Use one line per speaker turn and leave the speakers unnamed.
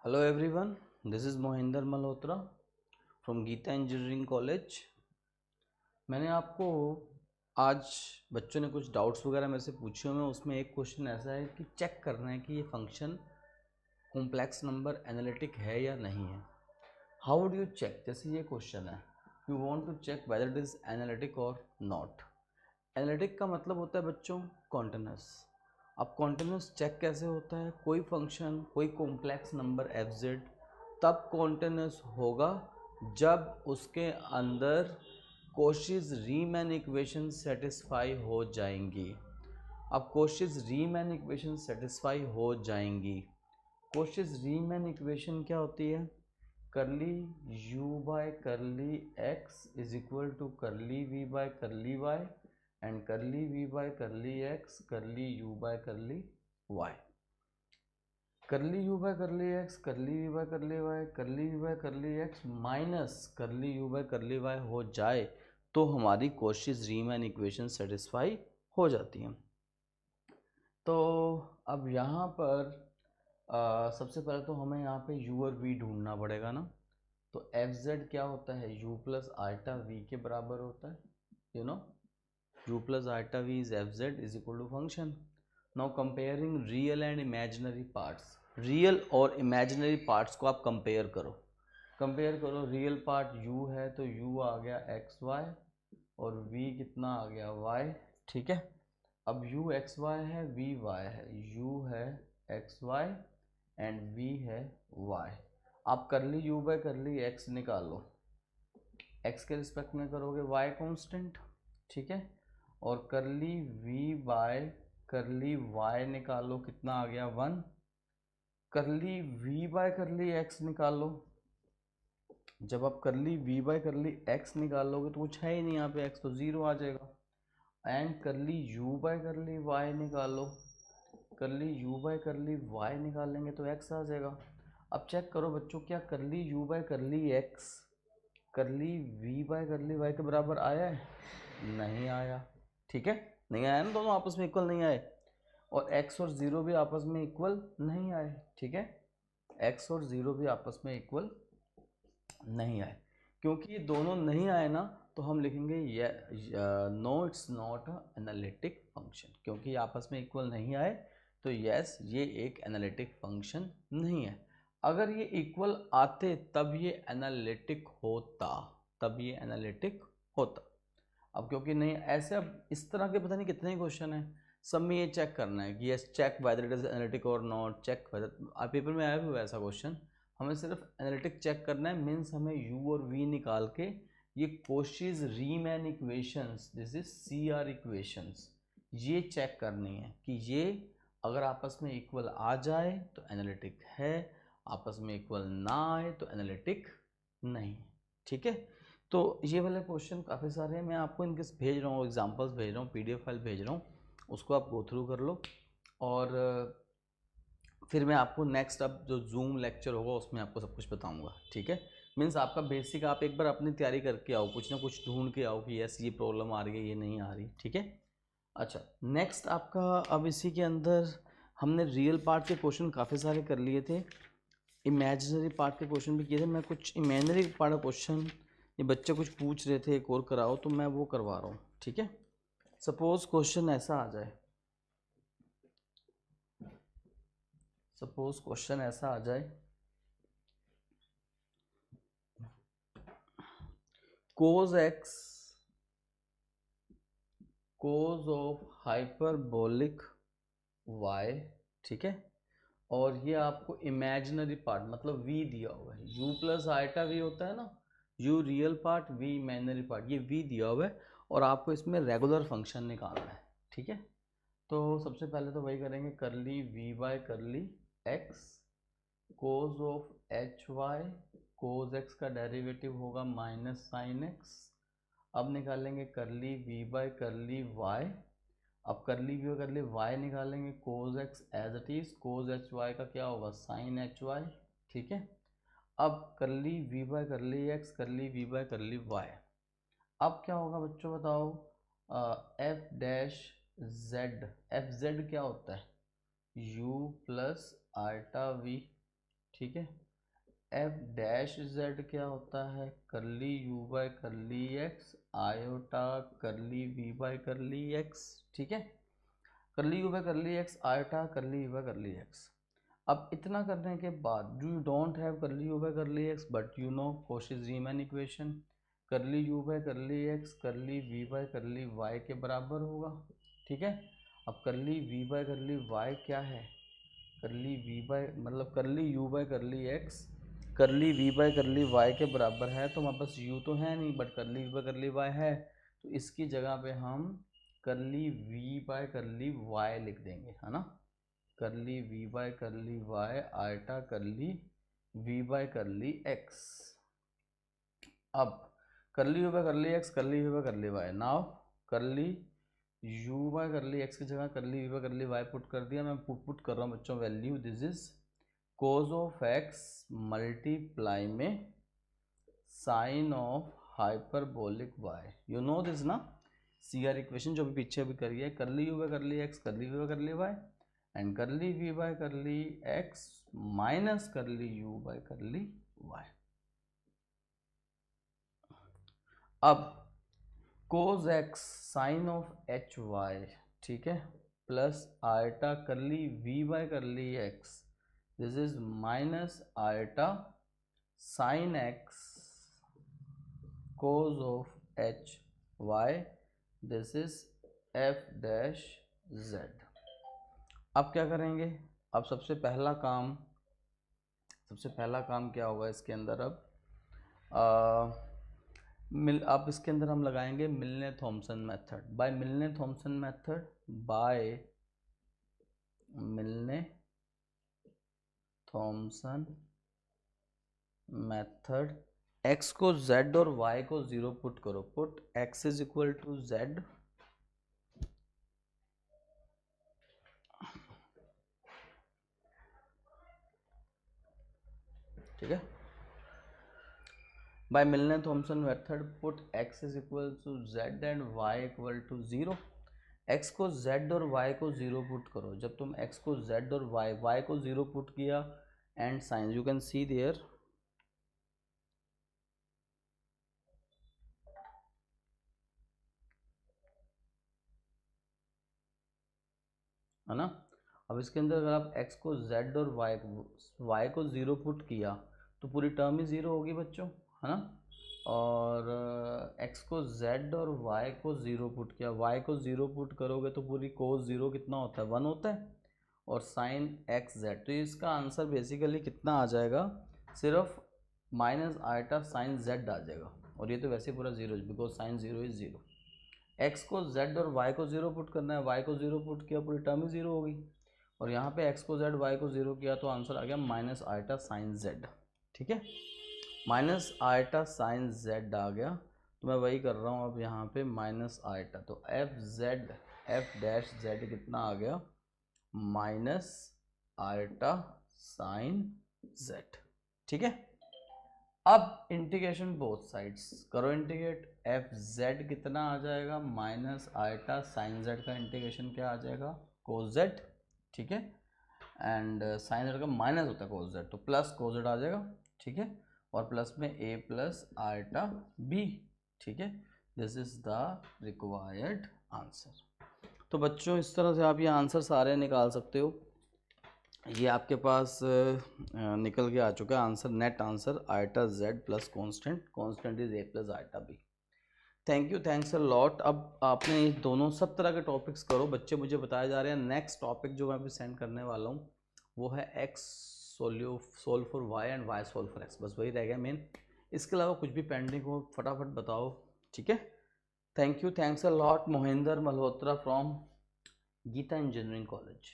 Hello everyone, this is Mohinder Malhotra from Geeta Engineering College। मैंने आपको आज बच्चों ने कुछ डाउट्स वगैरह मेरे से पूछे हुए हैं, उसमें एक क्वेश्चन ऐसा है कि चेक करना है कि ये फंक्शन कॉम्प्लेक्स नंबर एनालिटिक है या नहीं है। How would you check? जैसे ये क्वेश्चन है, you want to check whether it is analytic और नॉट। एनालिटिक का मतलब होता है बच्चों कॉन्टिन्यूस। अब कॉन्टिन्यूस चेक कैसे होता है? कोई फंक्शन, कोई कॉम्प्लेक्स नंबर एफ जेड तब कॉन्टिन्यूस होगा जब उसके अंदर कोशीज रीमैन इक्वेशन सेटिस्फाई हो जाएंगी। अब कोशीज रीमैन इक्वेशन सेटिस्फाई हो जाएंगी। कोशीज रीमैन इक्वेशन क्या होती है? Curly u by curly x is equal to curly v by curly y and curly v by curly x curly u by curly y। Curly u by curly x curly v by curly y curly v by curly x minus curly u by curly y हो जाए तो हमारी कोशीज Riemann equation satisfy हो जाती है। तो अब यहाँ पर सबसे पहले तो हमें यहाँ पे u और v ढूंढना पड़ेगा ना। तो एफ जेड क्या होता है? u प्लस आल्टा वी के बराबर होता है। You know u plus iota V is F Z is equal to function. Now comparing real and imaginary parts, real और इमेजिनरी पार्ट्स को आप कंपेयर करो। रियल पार्ट u है तो u आ गया एक्स वाई और v कितना आ गया y। ठीक है, अब u एक्स वाई है, v y है, u है एक्स वाई एंड v है y। आप करली u बाय करली x निकालो, x के रिस्पेक्ट में करोगे y कांस्टेंट। ठीक है, और करली v बाय करली y निकालो, कितना आ गया 1। करली v बाय करली x निकालो, जब आप करली v बाय करली x निकालोगे तो कुछ है ही नहीं यहाँ पे, x तो ज़ीरो आ जाएगा। एंड करली u बाय करली y निकालो, करली u बाय करली y निकालेंगे तो x आ जाएगा। अब चेक करो बच्चों, क्या करली u by curly x curly v by curly y के बराबर आया है? नहीं आया। ठीक है, नहीं आया ना, दोनों आपस में इक्वल नहीं आए। और x और ज़ीरो भी आपस में इक्वल नहीं आए। ठीक है, x और ज़ीरो भी आपस में इक्वल नहीं आए। क्योंकि ये दोनों नहीं आए ना, तो हम लिखेंगे ये no it's not a analytic function. क्योंकि आपस में इक्वल नहीं आए तो यस, ये एक एनालिटिक फंक्शन नहीं है। अगर ये इक्वल आते तब ये एनालिटिक होता, अब क्योंकि नहीं ऐसे, अब इस तरह के पता नहीं कितने क्वेश्चन हैं, सब में ये चेक करना है कि yes check whether it is analytic और नॉट, चेक वेदर। पेपर में आया हुआ ऐसा क्वेश्चन, हमें सिर्फ एनालिटिक चेक करना है, मीन्स हमें u और v निकाल के ये Cauchy's Riemann equations, this is CR equations, ये चेक करनी है कि ये अगर आपस में इक्वल आ जाए तो एनालिटिक है, आपस में इक्वल ना आए तो एनालिटिक नहीं। ठीक है, तो ये वाले क्वेश्चन काफ़ी सारे हैं, मैं आपको इनके भेज रहा हूँ, एग्जांपल्स भेज रहा हूँ, PDF फाइल भेज रहा हूँ, उसको आप गो थ्रू कर लो। और फिर मैं आपको नेक्स्ट अब जो जूम लेक्चर होगा उसमें आपको सब कुछ बताऊंगा। ठीक है, मीन्स आपका बेसिक आप एक बार अपनी तैयारी करके आओ, कुछ ना कुछ ढूंढ के आओ कि यस ये प्रॉब्लम आ रही है, ये नहीं आ रही। ठीक है, अच्छा नेक्स्ट आपका, अब इसी के अंदर हमने रियल पार्ट के क्वेश्चन काफ़ी सारे कर लिए थे, इमेजिनरी पार्ट के क्वेश्चन भी किए थे। मैं कुछ इमेजिनरी पार्ट का क्वेश्चन, ये बच्चे कुछ पूछ रहे थे एक और कराओ, तो मैं वो करवा रहा हूँ। ठीक है, सपोज क्वेश्चन ऐसा आ जाए, cos x cos of hyperbolic y। ठीक है, और ये आपको इमेजिनरी पार्ट मतलब v दिया हुआ है, u प्लस आइटा v होता है ना, u real part, v imaginary part, ये v दिया हुआ है और आपको इसमें रेगुलर फंक्शन निकालना है। ठीक है, तो सबसे पहले तो वही करेंगे, curly v by curly x cos of H Y, cos X का डेरिवेटिव होगा माइनस साइन एक्स। अब निकालेंगे करली v बाय करली y, अब करली वी और करली y निकालेंगे, cos x as it is, cos h y का क्या होगा साइन एच वाई। ठीक है, अब करली v by curly x, curly v by curly y। अब क्या होगा बच्चों बताओ, F dash Z, F Z क्या होता है? u plus ultra v। ठीक है। एफ डैश जेड क्या होता है, curly u by curly x iota करली वी बाय करली एक्स, ठीक है। Curly u by curly x iota करली वी बाय करली एक्स। अब इतना करने के बाद यू डोंट हैव करली u by curly x but you know कोशिश रीमैन इक्वेशन, करली u by curly x curly v by curly Y के बराबर होगा, ठीक है। अब करली वी बाय करली वाई क्या है, करली वी बाय मतलब करली u by curly x curly v by curly Y के बराबर है, तो हमारे पास यू तो है नहीं बट करली वी बाय करली वाई है, तो इसकी जगह पे हम करली वी बाय करली वाई लिख देंगे, है ना। Curly v by curly y iota curly v by curly x. अब curly u by curly x curly v by curly y, now curly u by curly x की जगह curly v by curly y put कर दिया। मैं put कर रहा हूँ बच्चों value, this is cos of x multiply में sine of hyperbolic y, you know this ना, सीआर इक्वेशन जो भी पीछे भी करी है, curly u by curly x curly v by curly y and curly v by curly x minus curly u by curly y. अब cos x sine of H y, ठीक है, plus iota curly v by curly x, this is minus iota sine x cos of H y, this is f dash z. अब क्या करेंगे, अब सबसे पहला काम क्या होगा इसके अंदर, अब इसके अंदर हम लगाएंगे Milne Thomson method. By Milne Thomson method, by Milne Thomson method, x को z और y को 0 पुट करो, put x is equal to z, ठीक है। By Milne Thomson method put x is equal to z and y equal to 0। x को z और y को 0 put करो, जब तुम x को z और y को 0 पुट किया and sine you can see there, है ना। अब इसके अंदर अगर आप x को z और y को 0 पुट किया तो पूरी टर्म ही 0 होगी बच्चों, है ना। और x को z और y को 0 पुट किया, y को 0 पुट करोगे तो पूरी कोस 0 कितना होता है, 1 होता है, और साइन एक्स जेड, तो इसका आंसर बेसिकली कितना आ जाएगा, सिर्फ माइनस आयटा साइन जेड आ जाएगा, और ये तो वैसे पूरा 0 बिकॉज साइन 0 इज 0। x को z और y को 0 पुट करना है, y को 0 पुट किया पूरी टर्म ही 0 होगी, और यहाँ पे x को z y को 0 किया तो आंसर आ गया माइनस आयटा साइन जेड, ठीक है। माइनस आयटा साइन जेड आ गया, तो मैं वही कर रहा हूँ अब यहाँ पे माइनस आयटा, तो एफ डैश जेड कितना आ गया, माइनस आयटा साइन जेड, ठीक है। अब इंटीग्रेशन बोथ साइड्स करो, इंटीग्रेट एफ जेड कितना आ जाएगा, माइनस आयटा साइन जेड का इंटीग्रेशन क्या आ जाएगा, कोस जेड, ठीक है, एंड साइन जेड का माइनस होता है कोस जेड, तो प्लस कोस जेड आ जाएगा, ठीक है, और प्लस में a प्लस आयटा b, ठीक है। This is the required answer. तो बच्चों इस तरह से आप ये आंसर सारे निकाल सकते हो, ये आपके पास निकल के आ चुका है answer, net answer eta Z plus constant is a plus eta b। Thank you, thanks a lot. अब आपने ये दोनों सब तरह के टॉपिक्स करो, बच्चे मुझे बताए जा रहे हैं। नेक्स्ट टॉपिक जो मैं अभी सेंड करने वाला हूँ वो है x solve for y and y solve for x, बस वही रह गया मेन, इसके अलावा कुछ भी पेंडिंग हो फटाफट बताओ, ठीक है। Thank you, thanks a lot. Mohinder Malhotra from Geeta engineering college.